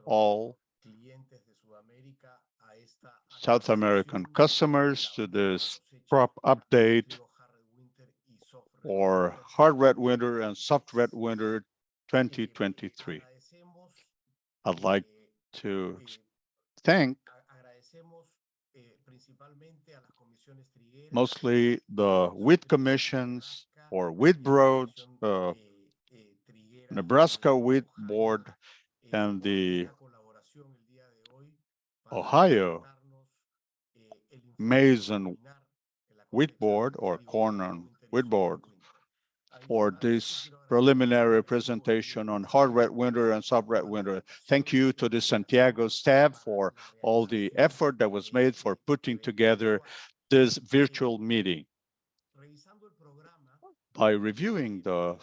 all South American customers to this crop update for hard red winter and soft red winter 2023. I'd like to thank mostly the wheat commissions or wheat board, Nebraska Wheat Board, and the Ohio Maize and Wheat Board or Corn and Wheat Board for this preliminary presentation on hard red winter and soft red winter. Thank you to the Santiago staff for all the effort that was made for putting together this virtual meeting. By reviewing the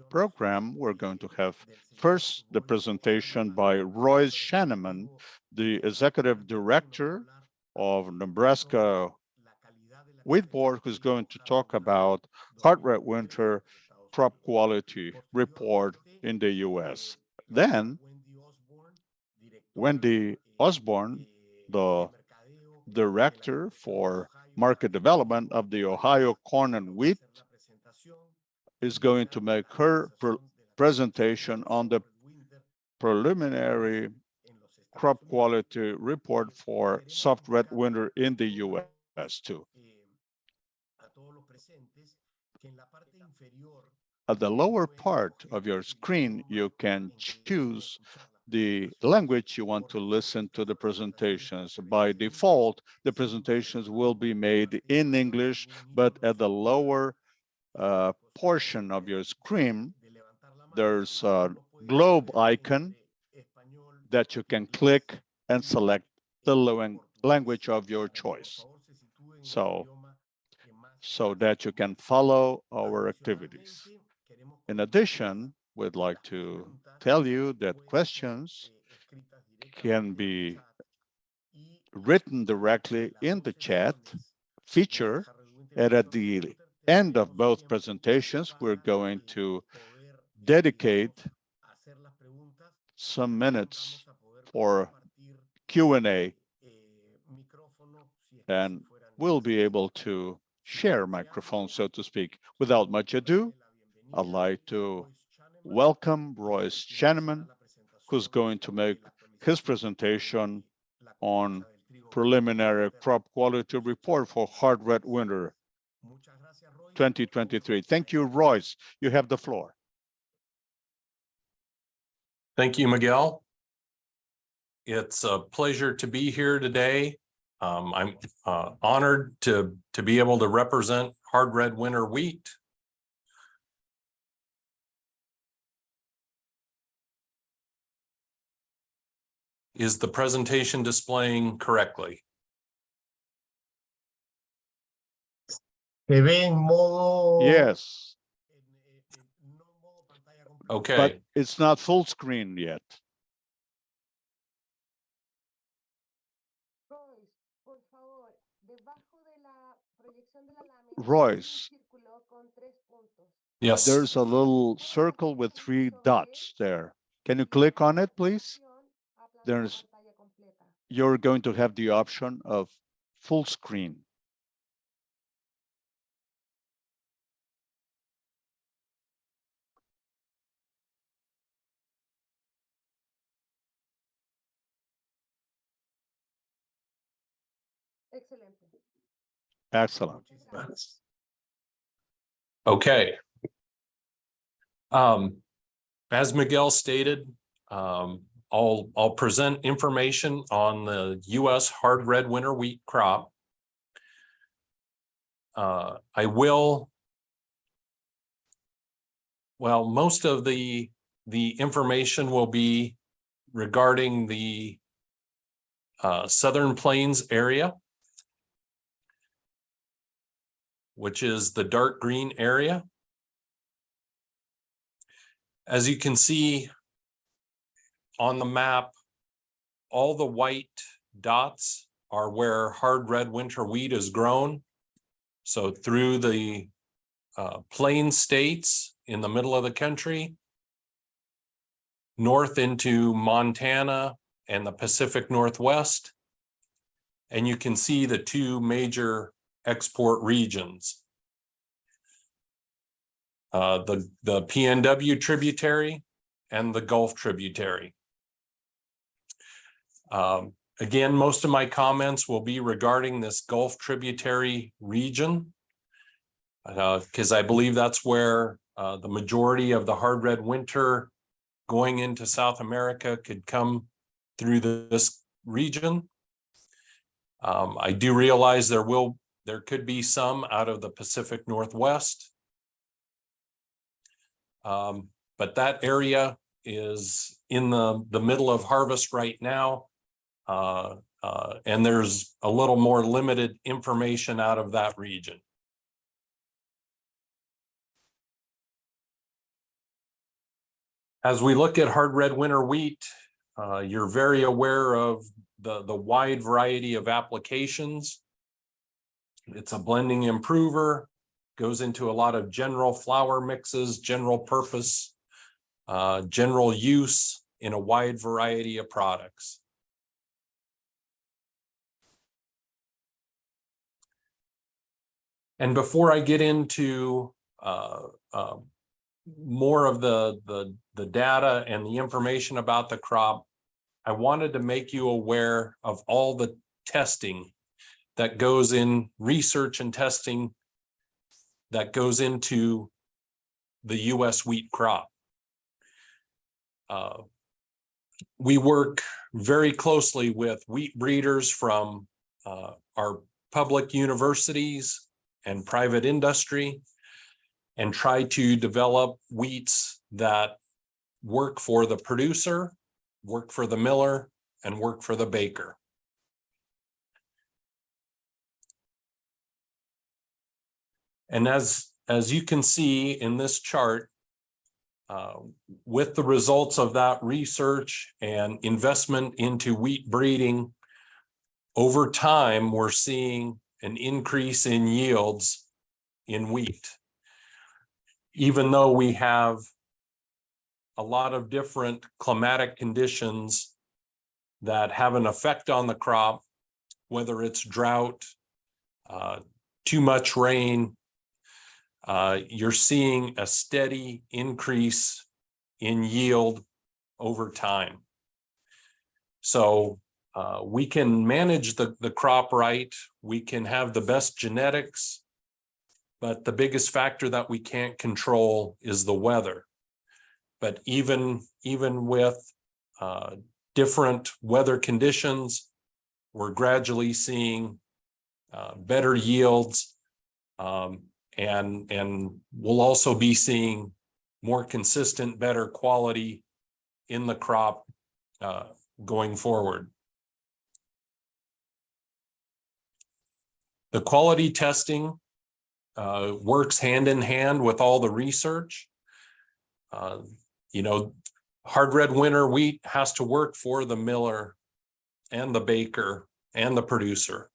program, we're going to have first the presentation by Royce Shaneman, the Executive Director of Nebraska Wheat Board, who's going to talk about hard red winter crop quality report in the U.S. Then, Wendy Osborne, the Director for Market Development of the Ohio Corn and Wheat, is going to make her presentation on the preliminary crop quality report for soft red winter in the U.S. too. At the lower part of your screen, you can choose the language you want to listen to the presentations. By default, the presentations will be made in English, but at the lower portion of your screen, there's a globe icon that you can click and select the language of your choice. So that you can follow our activities. In addition, we'd like to tell you that questions can be written directly in the chat feature, and at the end of both presentations, we're going to dedicate some minutes for Q&A, and we'll be able to share microphones, so to speak. Without much ado, I'd like to welcome Royce Shaneman, who's going to make his presentation on preliminary crop quality report for hard red winter 2023. Thank you, Royce. You have the floor. Thank you, Miguel. It's a pleasure to be here today. I'm honored to be able to represent hard red winter wheat. Is the presentation displaying correctly? Yes. Okay. But it's not full screen yet. Royce. Yes. There's a little circle with 3 dots there. Can you click on it, please? You're going to have the option of full screen. Excellent. Okay. As Miguel stated, I'll present information on the U.S. hard red winter wheat crop. Most of the information will be regarding the Southern Plains area, which is the dark green area. As you can see on the map, all the white dots are where hard red winter wheat is grown. So through the plain states in the middle of the country, north into Montana and the Pacific Northwest. And you can see the two major export regions. The PNW tributary and the Gulf tributary. Again, most of my comments will be regarding this Gulf tributary region, because I believe that's where the majority of the hard red winter going into South America could come through this region. I do realize there could be some out of the Pacific Northwest. But that area is in the middle of harvest right now. And there's a little more limited information out of that region. As we look at hard red winter wheat, you're very aware of the wide variety of applications. It's a blending improver, goes into a lot of general flour mixes, general purpose, general use in a wide variety of products. And before I get into more of the data and the information about the crop, I wanted to make you aware of all the testing that goes in, research and testing that goes into the U.S. wheat crop. We work very closely with wheat breeders from our public universities and private industry, and try to develop wheats that work for the producer, work for the miller, and work for the baker. And as you can see in this chart, with the results of that research and investment into wheat breeding, over time, we're seeing an increase in yields in wheat. Even though we have a lot of different climatic conditions that have an effect on the crop, whether it's drought, too much rain, you're seeing a steady increase in yield over time. So we can manage the crop right, we can have the best genetics, but the biggest factor that we can't control is the weather. But even with different weather conditions, we're gradually seeing better yields, and we'll also be seeing more consistent, better quality in the crop going forward. The quality testing works hand in hand with all the research. You know, hard red winter wheat has to work for the miller and the baker and the producer.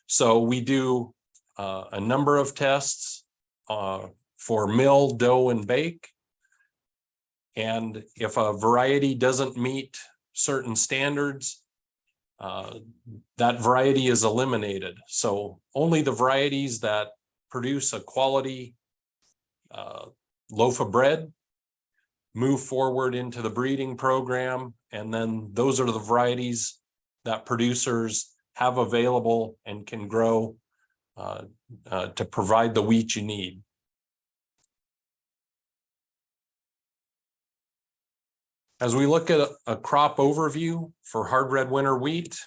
So we do a number of tests for mill, dough, and bake. And if a variety doesn't meet certain standards, that variety is eliminated. So only the varieties that produce a quality loaf of bread move forward into the breeding program. And then those are the varieties that producers have available and can grow to provide the wheat you need. As we look at a crop overview for hard red winter wheat,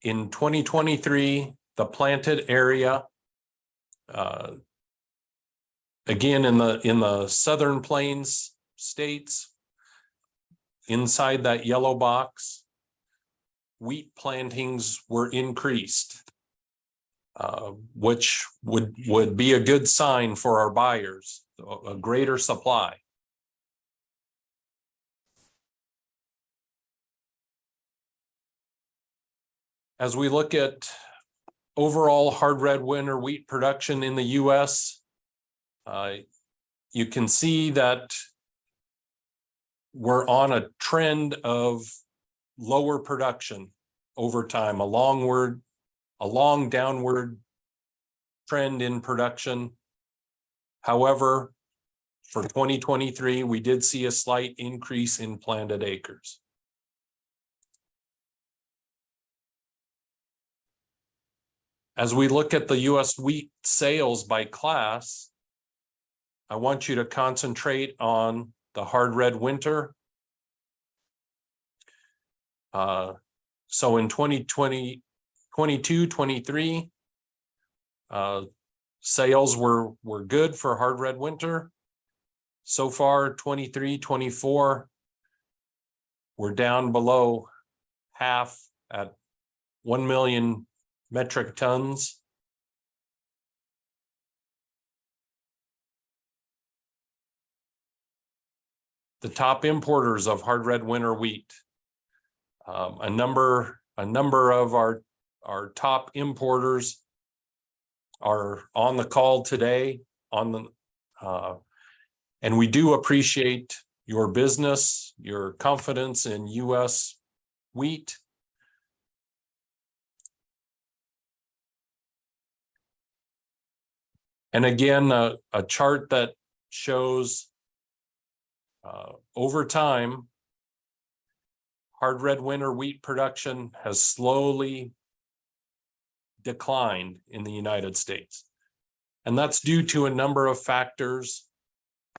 in 2023, the planted area, again in the Southern Plains states, inside that yellow box, wheat plantings were increased, which would be a good sign for our buyers, a greater supply. As we look at overall hard red winter wheat production in the U.S., you can see that we're on a trend of lower production over time, a long downward trend in production. However, for 2023, we did see a slight increase in planted acres. As we look at the U.S. wheat sales by class, I want you to concentrate on the hard red winter. So in 2020, 22-23, sales were good for hard red winter. So far, 23-24, we're down below half at 1 million metric tons. The top importers of hard red winter wheat. A number of our top importers are on the call today and we do appreciate your business, your confidence in U.S. wheat. And again, a chart that shows over time, hard red winter wheat production has slowly declined in the United States. And that's due to a number of factors.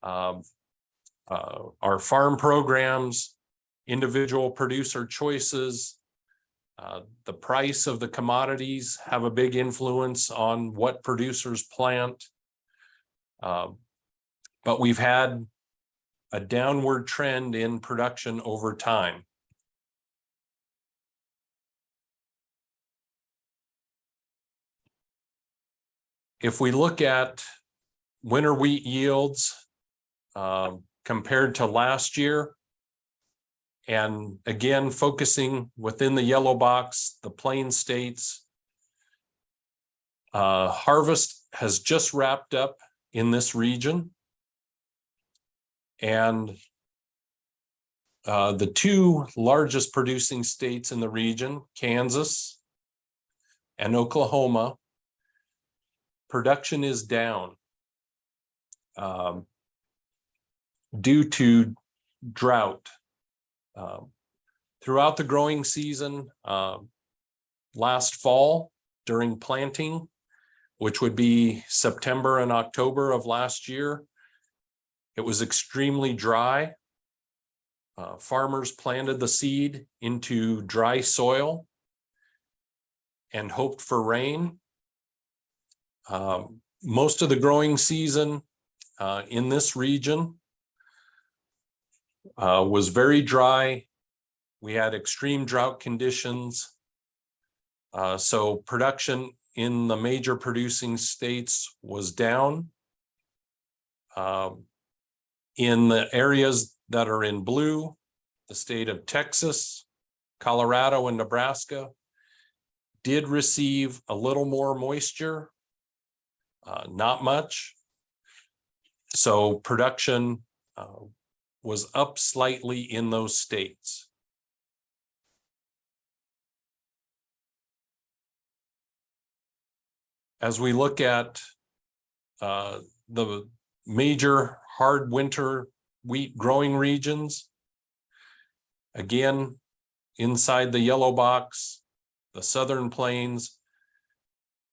Our farm programs, individual producer choices, the price of the commodities have a big influence on what producers plant. But we've had a downward trend in production over time. If we look at winter wheat yields compared to last year, and again, focusing within the yellow box, the Plain States, harvest has just wrapped up in this region. And the two largest producing states in the region, Kansas and Oklahoma, production is down due to drought. Throughout the growing season, last fall during planting, which would be September and October of last year, it was extremely dry. Farmers planted the seed into dry soil and hoped for rain. Most of the growing season in this region was very dry. We had extreme drought conditions. So production in the major producing states was down. In the areas that are in blue, the state of Texas, Colorado, and Nebraska did receive a little more moisture, not much. So production was up slightly in those states. As we look at the major hard winter wheat growing regions, again, inside the yellow box, the Southern Plains,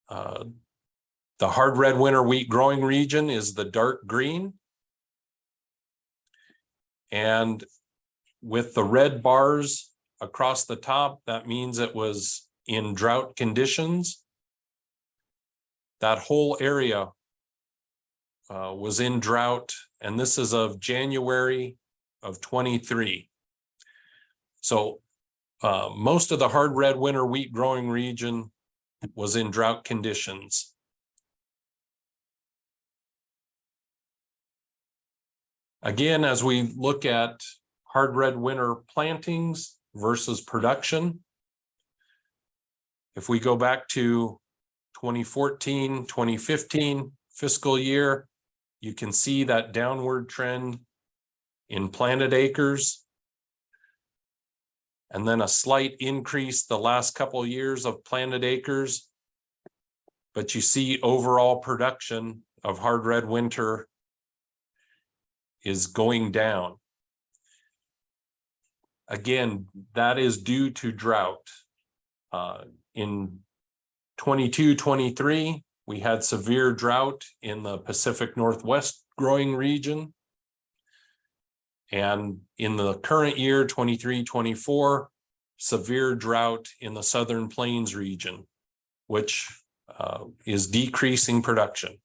the hard red winter wheat growing region is the dark green. And with the red bars across the top, that means it was in drought conditions. That whole area was in drought, and this is of January of 23. So most of the hard red winter wheat growing region was in drought conditions. Again, as we look at hard red winter plantings versus production, if we go back to 2014, 2015 fiscal year, you can see that downward trend in planted acres, and then a slight increase the last couple of years of planted acres. But you see overall production of hard red winter is going down. Again, that is due to drought. In 22-23, we had severe drought in the Pacific Northwest growing region. And in the current year, 23-24, severe drought in the Southern Plains region, which is decreasing production.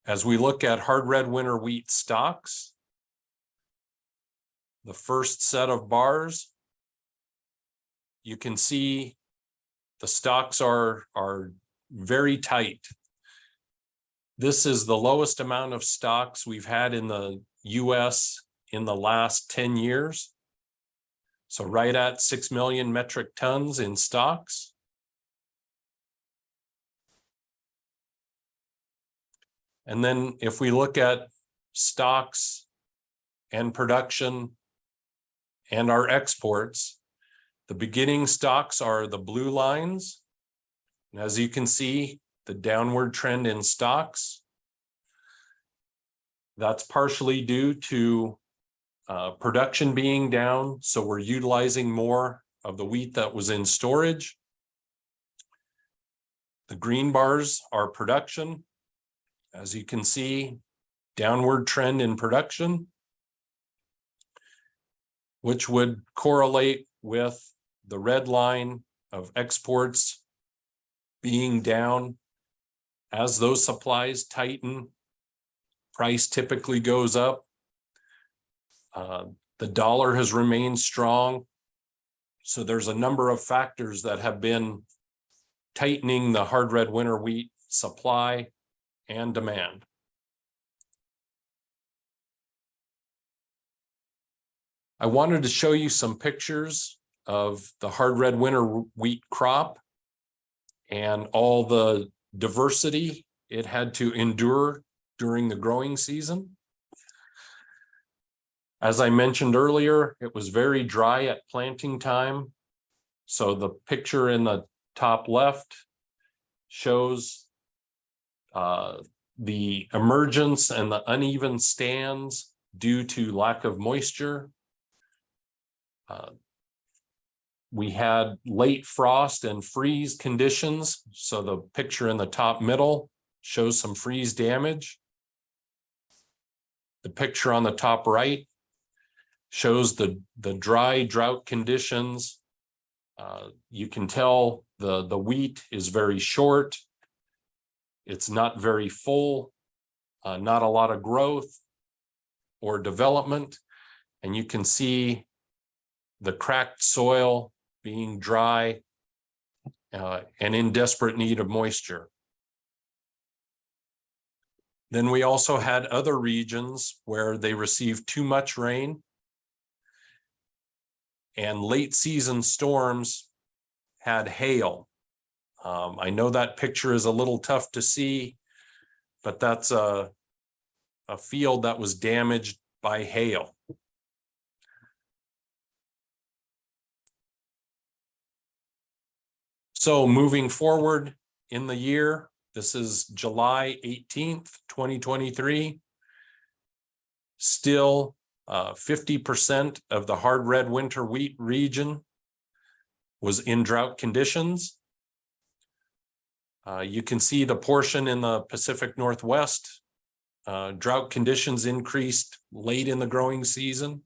As we look at hard red winter wheat stocks, the first set of bars, you can see the stocks are very tight. This is the lowest amount of stocks we've had in the US in the last 10 years. So right at 6 million metric tons in stocks. And then if we look at stocks and production and our exports, the beginning stocks are the blue lines. And as you can see, the downward trend in stocks. That's partially due to production being down, so we're utilizing more of the wheat that was in storage. The green bars are production. As you can see, downward trend in production, which would correlate with the red line of exports being down. As those supplies tighten, price typically goes up. The dollar has remained strong. So there's a number of factors that have been tightening the hard red winter wheat supply and demand. I wanted to show you some pictures of the hard red winter wheat crop and all the diversity it had to endure during the growing season. As I mentioned earlier, it was very dry at planting time. So the picture in the top left shows the emergence and the uneven stands due to lack of moisture. We had late frost and freeze conditions. So the picture in the top middle shows some freeze damage. The picture on the top right shows the dry drought conditions. You can tell the wheat is very short. It's not very full, not a lot of growth or development. And you can see the cracked soil being dry and in desperate need of moisture. Then we also had other regions where they received too much rain, and late season storms had hail. I know that picture is a little tough to see, but that's a field that was damaged by hail. So moving forward in the year, this is July 18th, 2023. Still 50% of the hard red winter wheat region was in drought conditions. You can see the portion in the Pacific Northwest. Drought conditions increased late in the growing season.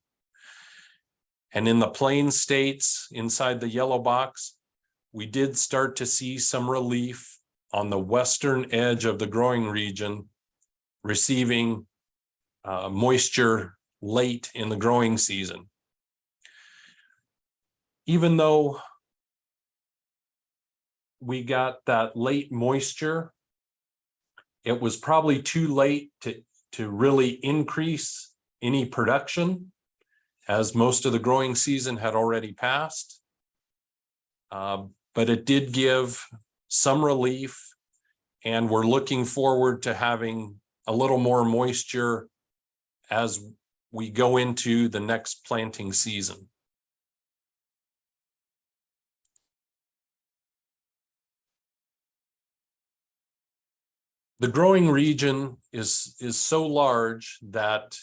And in the plains states inside the yellow box, we did start to see some relief on the western edge of the growing region, receiving moisture late in the growing season. Even though we got that late moisture, it was probably too late to really increase any production, as most of the growing season had already passed. But it did give some relief, and we're looking forward to having a little more moisture as we go into the next planting season. The growing region is so large that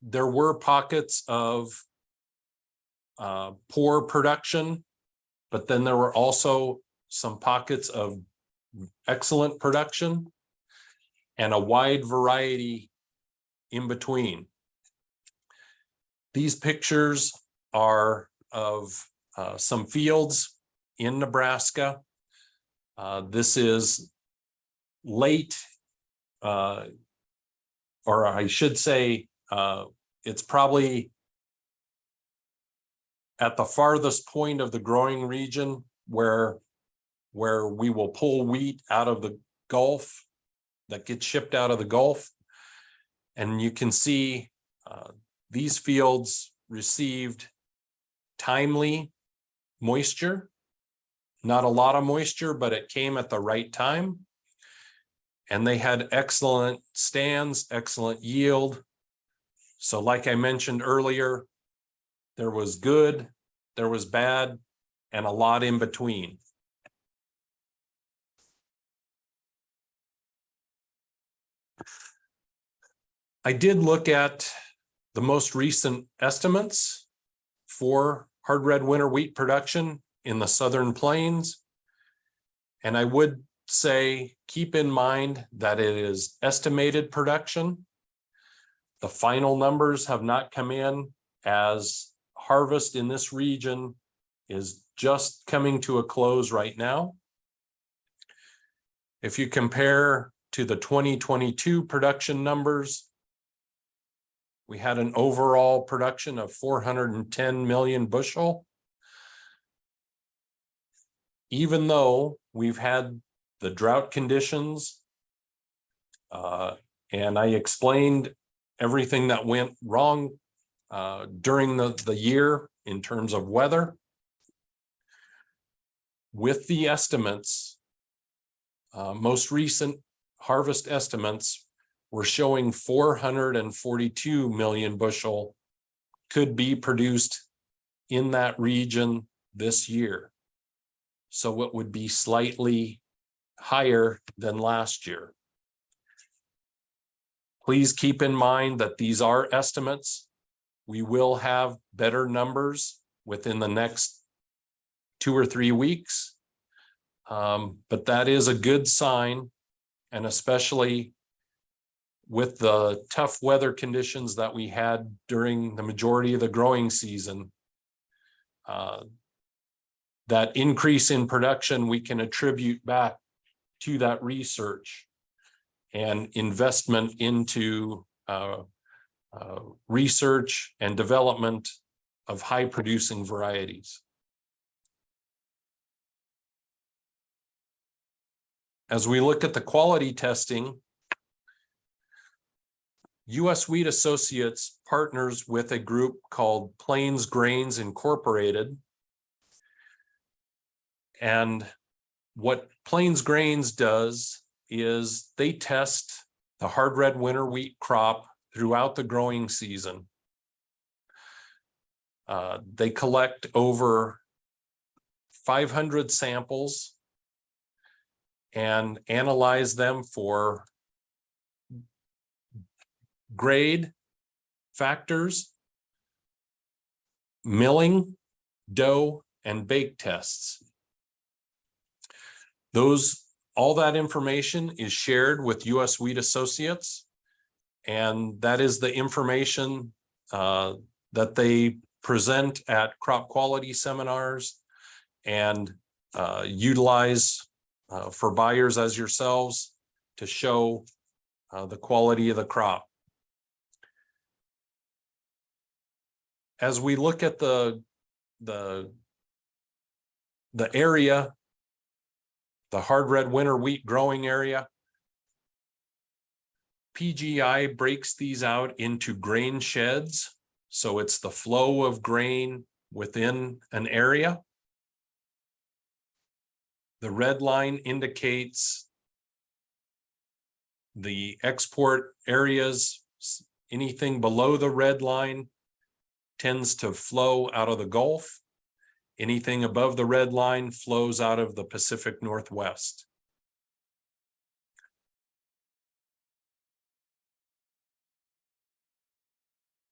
there were pockets of poor production, but then there were also some pockets of excellent production and a wide variety in between. These pictures are of some fields in Nebraska. This is late, or I should say, it's probably at the farthest point of the growing region where we will pull wheat out of the Gulf, that gets shipped out of the Gulf. And you can see these fields received timely moisture, not a lot of moisture, but it came at the right time. And they had excellent stands, excellent yield. So like I mentioned earlier, there was good, there was bad, and a lot in between. I did look at the most recent estimates for hard red winter wheat production in the Southern Plains. And I would say, keep in mind that it is estimated production. The final numbers have not come in, as harvest in this region is just coming to a close right now. If you compare to the 2022 production numbers, we had an overall production of 410 million bushel. Even though we've had the drought conditions, and I explained everything that went wrong during the year in terms of weather, with the estimates, most recent harvest estimates were showing 442 million bushel could be produced in that region this year. So it would be slightly higher than last year. Please keep in mind that these are estimates. We will have better numbers within the next 2 or 3 weeks. But that is a good sign, and especially with the tough weather conditions that we had during the majority of the growing season, that increase in production we can attribute back to that research and investment into research and development of high producing varieties. As we look at the quality testing, U.S. Wheat Associates partners with a group called Plains Grains Incorporated. And what Plains Grains does is they test the hard red winter wheat crop throughout the growing season. They collect over 500 samples and analyze them for grade factors, milling, dough, and bake tests. All that information is shared with U.S. Wheat Associates, and that is the information that they present at crop quality seminars and utilize for buyers as yourselves to show the quality of the crop. As we look at the area, the hard red winter wheat growing area, PGI breaks these out into grain sheds. So it's the flow of grain within an area. The red line indicates The export areas, anything below the red line tends to flow out of the Gulf. Anything above the red line flows out of the Pacific Northwest.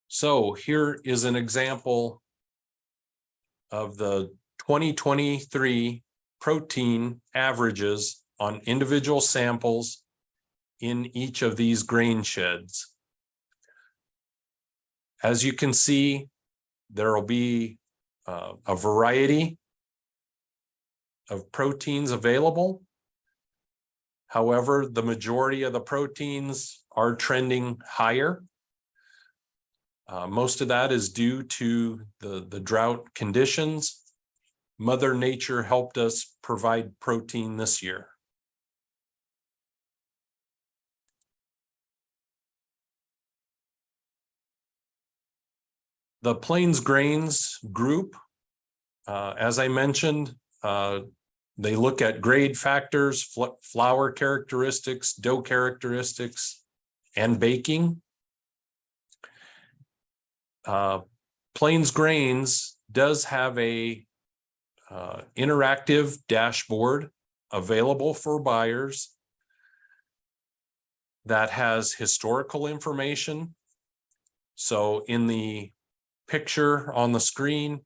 So here is an example of the 2023 protein averages on individual samples in each of these grain sheds. As you can see, there will be a variety of proteins available. However, the majority of the proteins are trending higher. Most of that is due to the drought conditions. Mother Nature helped us provide protein this year. The Plains Grains group, as I mentioned, they look at grade factors, flour characteristics, dough characteristics, and baking. Plains Grains does have a interactive dashboard available for buyers that has historical information. So in the picture on the screen,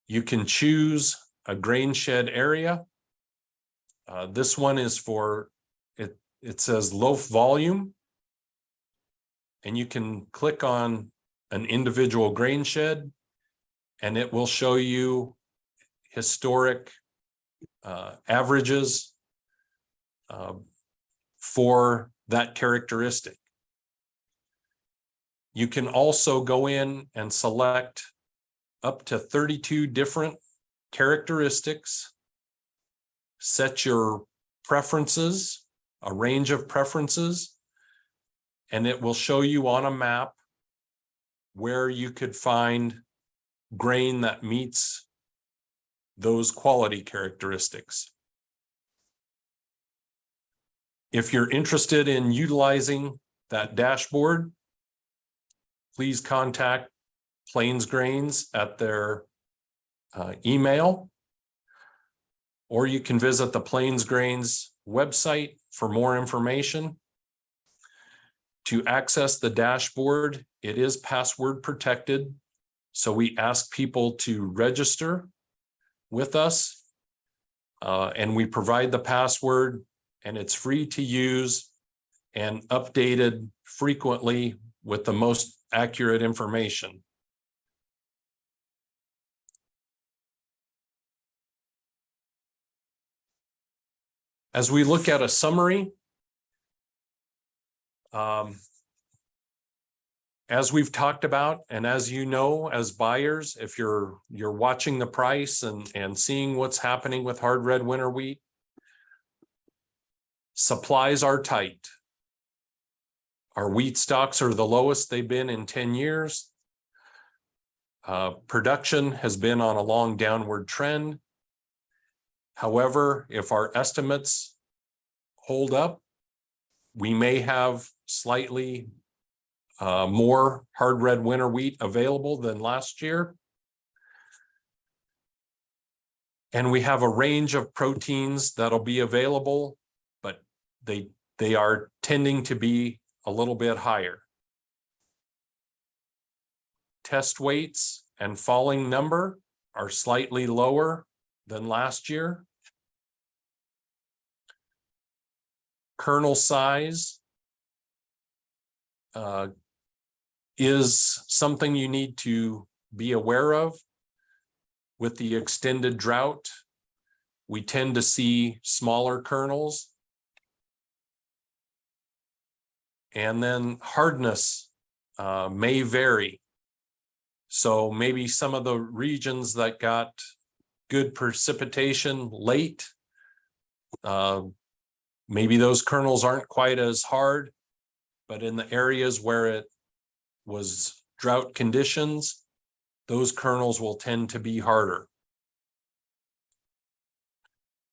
you can choose a grain shed area. This one is for, it says loaf volume, and you can click on an individual grain shed and it will show you historic averages for that characteristic. You can also go in and select up to 32 different characteristics, set your preferences, a range of preferences, and it will show you on a map where you could find grain that meets those quality characteristics. If you're interested in utilizing that dashboard, please contact Plains Grains at their email, or you can visit the Plains Grains website for more information. To access the dashboard, it is password protected, so we ask people to register with us, and we provide the password, and it's free to use and updated frequently with the most accurate information. As we look at a summary, as we've talked about, and as you know, as buyers, if you're watching the price and seeing what's happening with hard red winter wheat, supplies are tight. Our wheat stocks are the lowest they've been in 10 years. Production has been on a long downward trend. However, if our estimates hold up, we may have slightly more hard red winter wheat available than last year. And we have a range of proteins that'll be available, but they are tending to be a little bit higher. Test weights and falling number are slightly lower than last year. Kernel size is something you need to be aware of. With the extended drought, we tend to see smaller kernels. And then hardness may vary. So maybe some of the regions that got good precipitation late, maybe those kernels aren't quite as hard, but in the areas where it was drought conditions, those kernels will tend to be harder.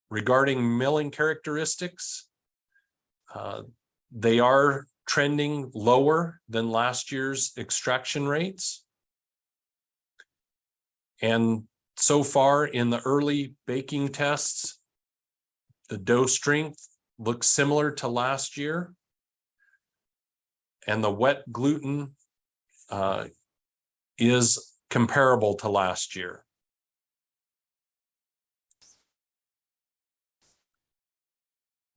Regarding milling characteristics, They are trending lower than last year's extraction rates. And so far in the early baking tests, the dough strength looks similar to last year. And the wet gluten is comparable to last year.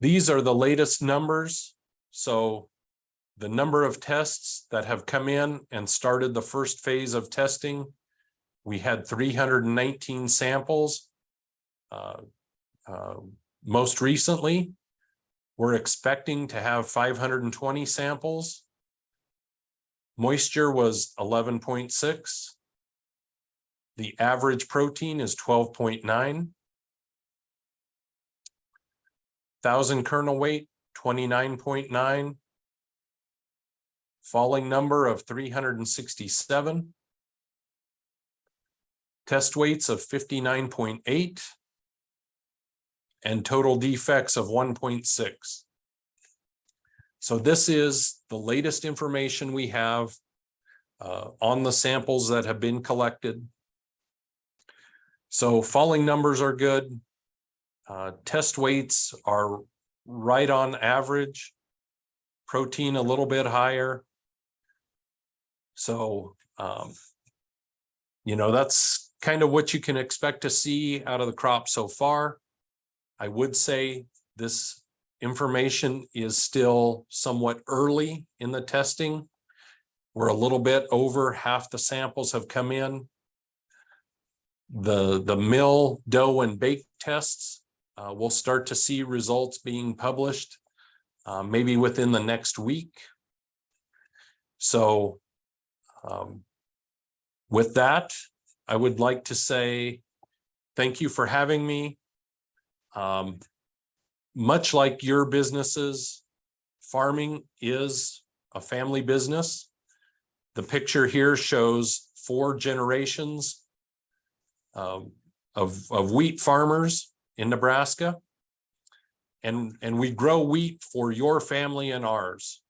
These are the latest numbers. So the number of tests that have come in and started the first phase of testing, we had 319 samples. Most recently, we're expecting to have 520 samples. Moisture was 11.6. The average protein is 12.9. 1,000 kernel weight, 29.9. Falling number of 367. Test weights of 59.8. And total defects of 1.6. So this is the latest information we have on the samples that have been collected. So falling numbers are good. Test weights are right on average. Protein a little bit higher. So, that's kind of what you can expect to see out of the crop so far. I would say this information is still somewhat early in the testing. We're a little bit over half the samples have come in. The mill, dough, and bake tests, we'll start to see results being published maybe within the next week. So with that, I would like to say thank you for having me. Much like your businesses, farming is a family business. The picture here shows 4 generations of wheat farmers in Nebraska. And we grow wheat for your family and ours.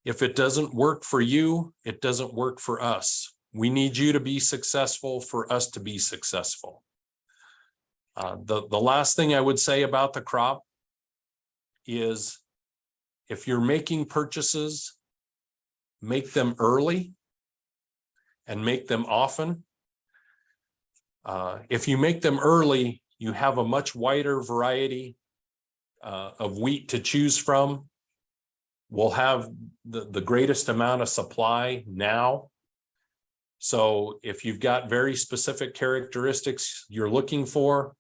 If it doesn't work for you, it doesn't work for us. We need you to be successful for us to be successful. The last thing I would say about the crop is if you're making purchases, make them early and make them often. If you make them early, you have a much wider variety of wheat to choose from. We'll have the greatest amount of supply now. So if you've got very specific characteristics you're looking for,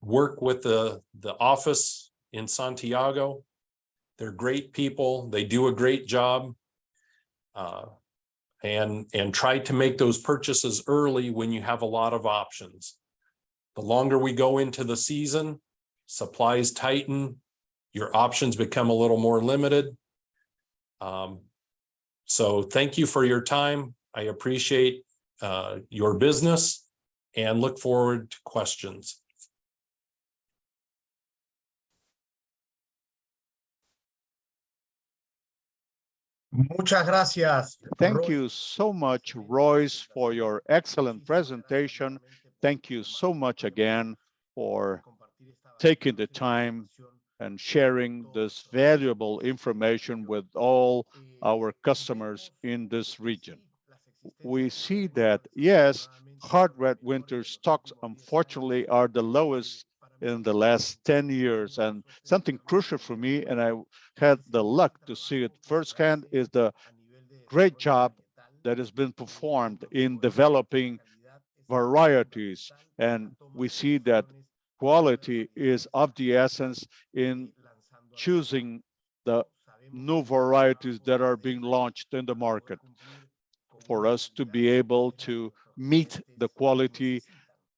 work with the office in Santiago. They're great people. They do a great job. And try to make those purchases early when you have a lot of options. The longer we go into the season, supplies tighten, your options become a little more limited. So thank you for your time. I appreciate your business and look forward to questions. Muchas gracias. Thank you so much, Royce, for your excellent presentation. Thank you so much again for taking the time and sharing this valuable information with all our customers in this region. We see that, yes, hard red winter stocks, unfortunately, are the lowest in the last 10 years. And something crucial for me, and I had the luck to see it firsthand, is the great job that has been performed in developing varieties. And we see that quality is of the essence in choosing the new varieties that are being launched in the market for us to be able to meet the quality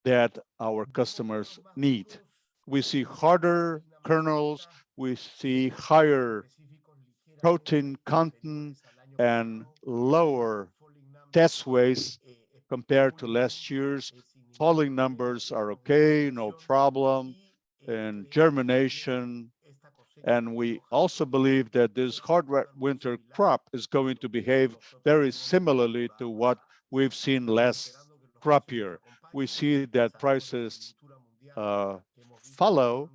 that our customers need. We see harder kernels, we see higher protein content and lower test weights compared to last year's. Falling numbers are okay, no problem. And germination And we also believe that this hard winter crop is going to behave very similarly to what we've seen last crop year. We see that prices follow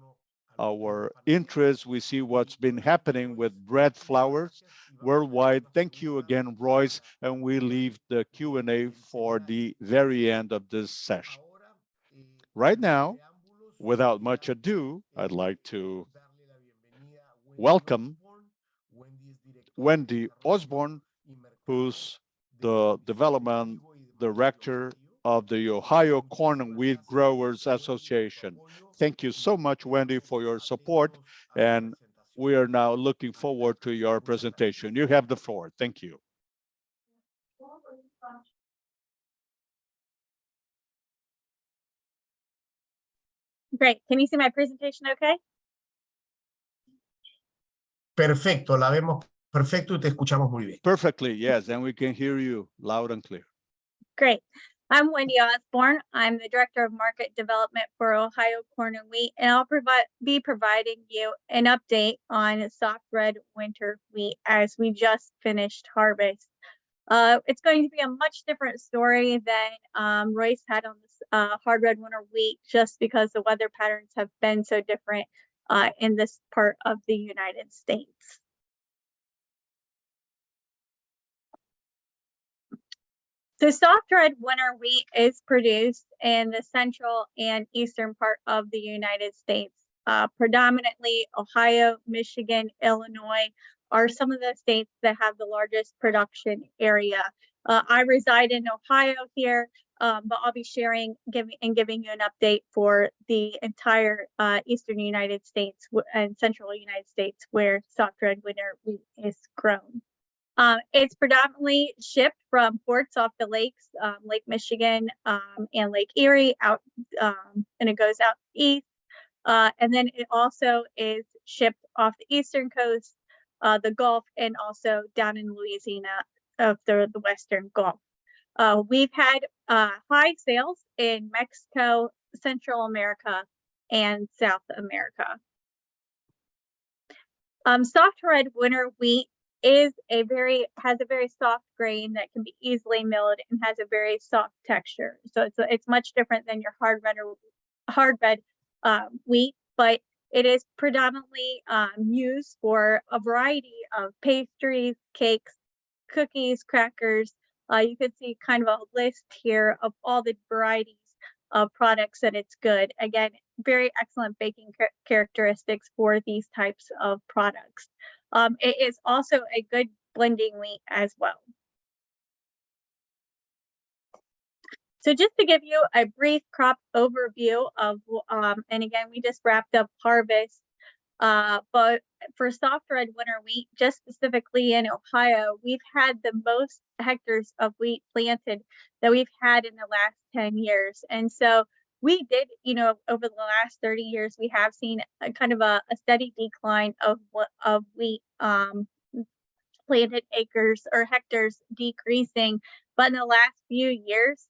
our interest. We see what's been happening with bread flours worldwide. Thank you again, Royce, and we leave the Q&A for the very end of this session. Right now, without much ado, I'd like to welcome Wendy Osborne, who's the development director of the Ohio Corn and Wheat Growers Association. Thank you so much, Wendy, for your support, and we are now looking forward to your presentation. You have the floor. Thank you. Great. Can you see my presentation okay? Perfecto, la vemos perfecto y te escuchamos muy bien. Perfectly, yes, and we can hear you loud and clear. Great. I'm Wendy Osborne. I'm the Director of Market Development for Ohio Corn and Wheat, and I'll be providing you an update on soft red winter wheat as we just finished harvest. It's going to be a much different story than Royce had on this hard red winter wheat, just because the weather patterns have been so different in this part of the United States. So soft red winter wheat is produced in the central and eastern part of the United States. Predominantly Ohio, Michigan, Illinois are some of the states that have the largest production area. I reside in Ohio here, but I'll be sharing giving you an update for the entire eastern United States and central United States where soft red winter wheat is grown. It's predominantly shipped from ports off the lakes, Lake Michigan and Lake Erie out, and it goes out east. And then it also is shipped off the eastern coast, the Gulf, and also down in Louisiana of the Western Gulf. We've had high sales in Mexico, Central America, and South America. Soft red winter wheat has a very soft grain that can be easily milled and has a very soft texture. So it's much different than your hard red wheat, but it is predominantly used for a variety of pastries, cakes, cookies, crackers. You can see kind of a list here of all the varieties of products that it's good. Again, very excellent baking characteristics for these types of products. It is also a good blending wheat as well. So just to give you a brief crop overview of, and again, we just wrapped up harvest, but for soft red winter wheat, just specifically in Ohio, we've had the most hectares of wheat planted that we've had in the last 10 years. And so we did, over the last 30 years, we have seen a kind of a steady decline of wheat planted acres or hectares decreasing. But in the last few years,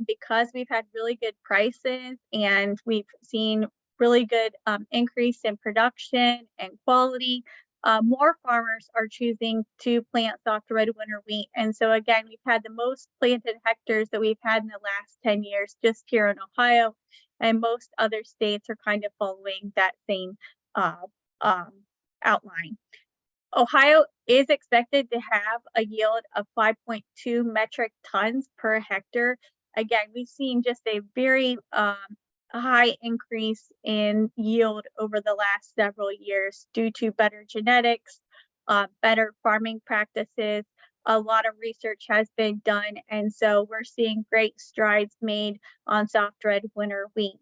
because we've had really good prices and we've seen really good increase in production and quality, more farmers are choosing to plant soft red winter wheat. And so again, we've had the most planted hectares that we've had in the last 10 years just here in Ohio, and most other states are kind of following that same outline. Ohio is expected to have a yield of 5.2 metric tons per hectare. Again, we've seen just a very high increase in yield over the last several years due to better genetics, better farming practices. A lot of research has been done, and so we're seeing great strides made on soft red winter wheat.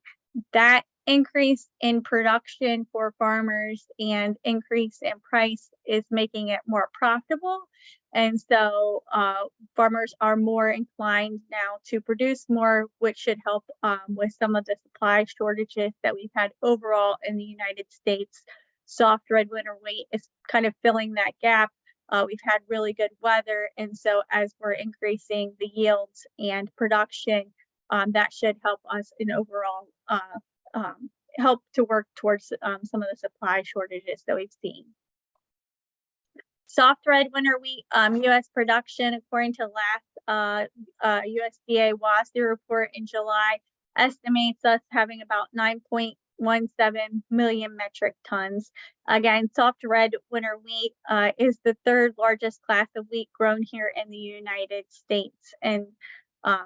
That increase in production for farmers and increase in price is making it more profitable. And so farmers are more inclined now to produce more, which should help with some of the supply shortages that we've had overall in the United States. Soft red winter wheat is kind of filling that gap. We've had really good weather. And so as we're increasing the yields and production, that should help us in overall help to work towards some of the supply shortages that we've seen. Soft red winter wheat, U.S. production, according to last USDA WASDE report in July, estimates us having about 9.17 million metric tons. Again, soft red winter wheat is the third largest class of wheat grown here in the United States. And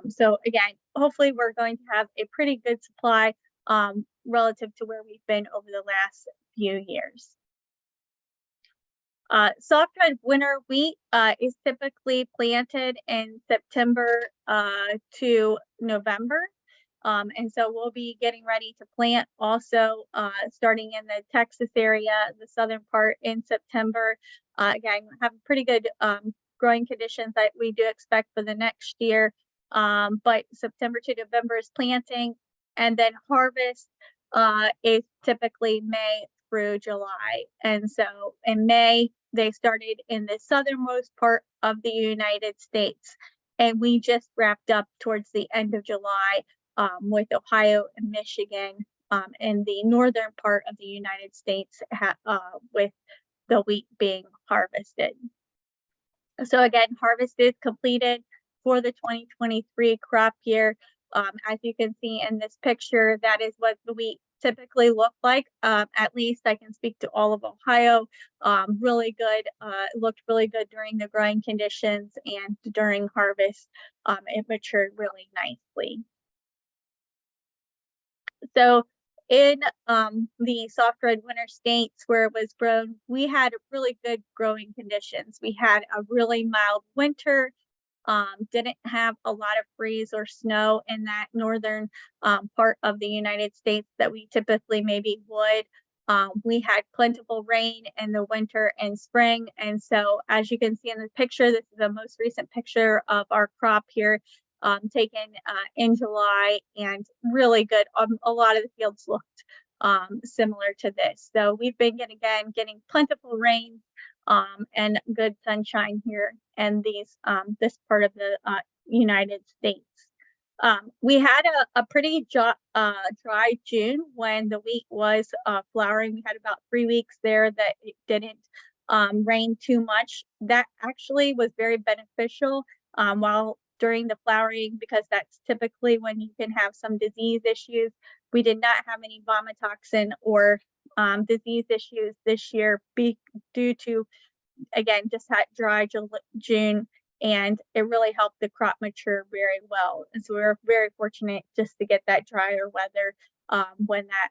so again, hopefully we're going to have a pretty good supply relative to where we've been over the last few years. Soft red winter wheat is typically planted in September to November. And so we'll be getting ready to plant also starting in the Texas area, the southern part in September. Again, have pretty good growing conditions that we do expect for the next year. But September to November is planting, and then harvest is typically May through July. And so in May, they started in the southernmost part of the United States, and we just wrapped up towards the end of July with Ohio and Michigan in the northern part of the United States with the wheat being harvested. So again, harvest is completed for the 2023 crop year. As you can see in this picture, that is what the wheat typically look like. At least I can speak to all of Ohio. Really good, looked really good during the growing conditions, and during harvest, it matured really nicely. So in the soft red winter states where it was grown, we had really good growing conditions. We had a really mild winter. Didn't have a lot of freeze or snow in that northern part of the United States that we typically maybe would. We had plentiful rain in the winter and spring. And so as you can see in the picture, this is the most recent picture of our crop here taken in July, and really good. A lot of the fields looked similar to this. So we've been getting plentiful rain and good sunshine here in these this part of the United States. We had a pretty dry June when the wheat was flowering. We had about 3 weeks there that it didn't rain too much. That actually was very beneficial while during the flowering, because that's typically when you can have some disease issues. We did not have any vomitoxin or disease issues this year due to, again, just that dry June, and it really helped the crop mature very well. And so we were very fortunate just to get that drier weather when that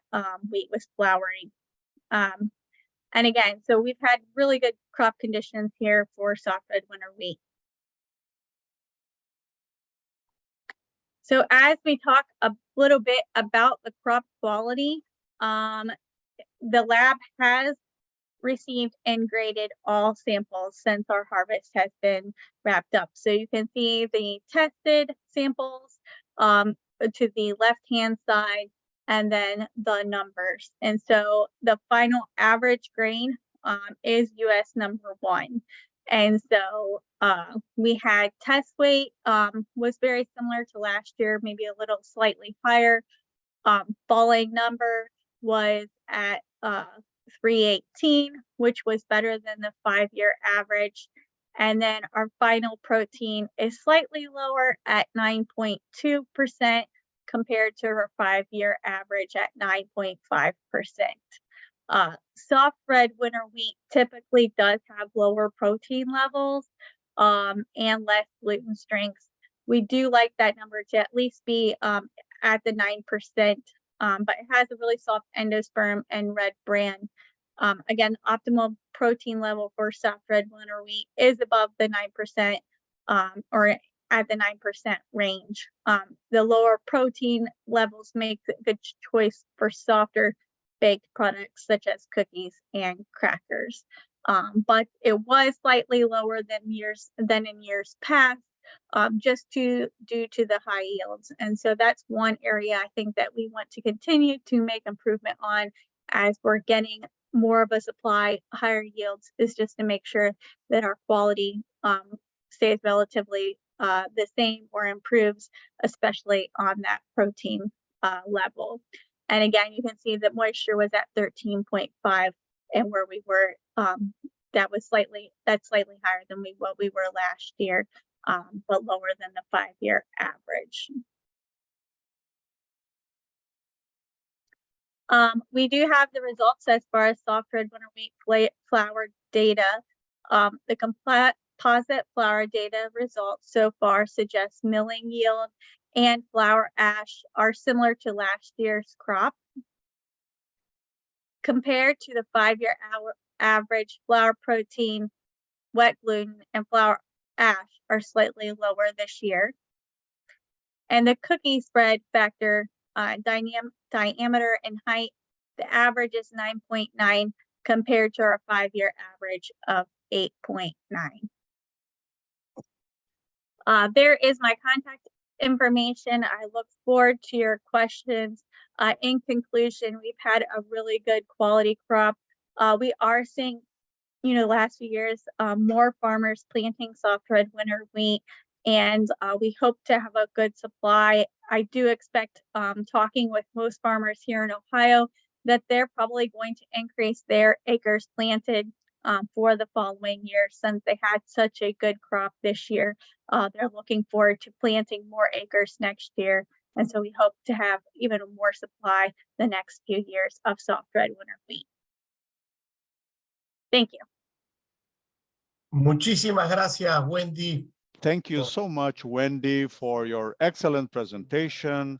wheat was flowering. And again, so we've had really good crop conditions here for soft red winter wheat. So as we talk a little bit about the crop quality, the lab has received and graded all samples since our harvest has been wrapped up. So you can see the tested samples to the left-hand side, and then the numbers. And so the final average grain is US number 1. And so we had test weight was very similar to last year, maybe a little slightly higher. Falling number was at 318, which was better than the 5-year average. And then our final protein is slightly lower at 9.2% compared to our 5-year average at 9.5%. Soft red winter wheat typically does have lower protein levels and less gluten strengths. We do like that number to at least be at the 9%, but it has a really soft endosperm and red bran. Again, optimal protein level for soft red winter wheat is above the 9% or at the 9% range. The lower protein levels make a good choice for softer baked products such as cookies and crackers. But it was slightly lower than in years past, just due to the high yields. And so that's one area I think that we want to continue to make improvement on as we're getting more of a supply, higher yields, is just to make sure that our quality stays relatively the same or improves, especially on that protein level. And again, you can see that moisture was at 13.5, and where we were, that's slightly higher than what we were last year, but lower than the 5-year average. We do have the results as far as soft red winter wheat flour data. The composite flour data results so far suggest milling yield and flour ash are similar to last year's crop. Compared to the 5-year average, flour protein, wet gluten, and flour ash are slightly lower this year. And the cookie spread factor, diameter and height, the average is 9.9 compared to our 5-year average of 8.9. There is my contact information. I look forward to your questions. In conclusion, we've had a really good quality crop. We are seeing, the last few years, more farmers planting soft red winter wheat, and we hope to have a good supply. I do expect, talking with most farmers here in Ohio, that they're probably going to increase their acres planted for the following year since they had such a good crop this year. They're looking forward to planting more acres next year. And so we hope to have even more supply the next few years of soft red winter wheat. Thank you. Muchísimas gracias, Wendy. Thank you so much, Wendy, for your excellent presentation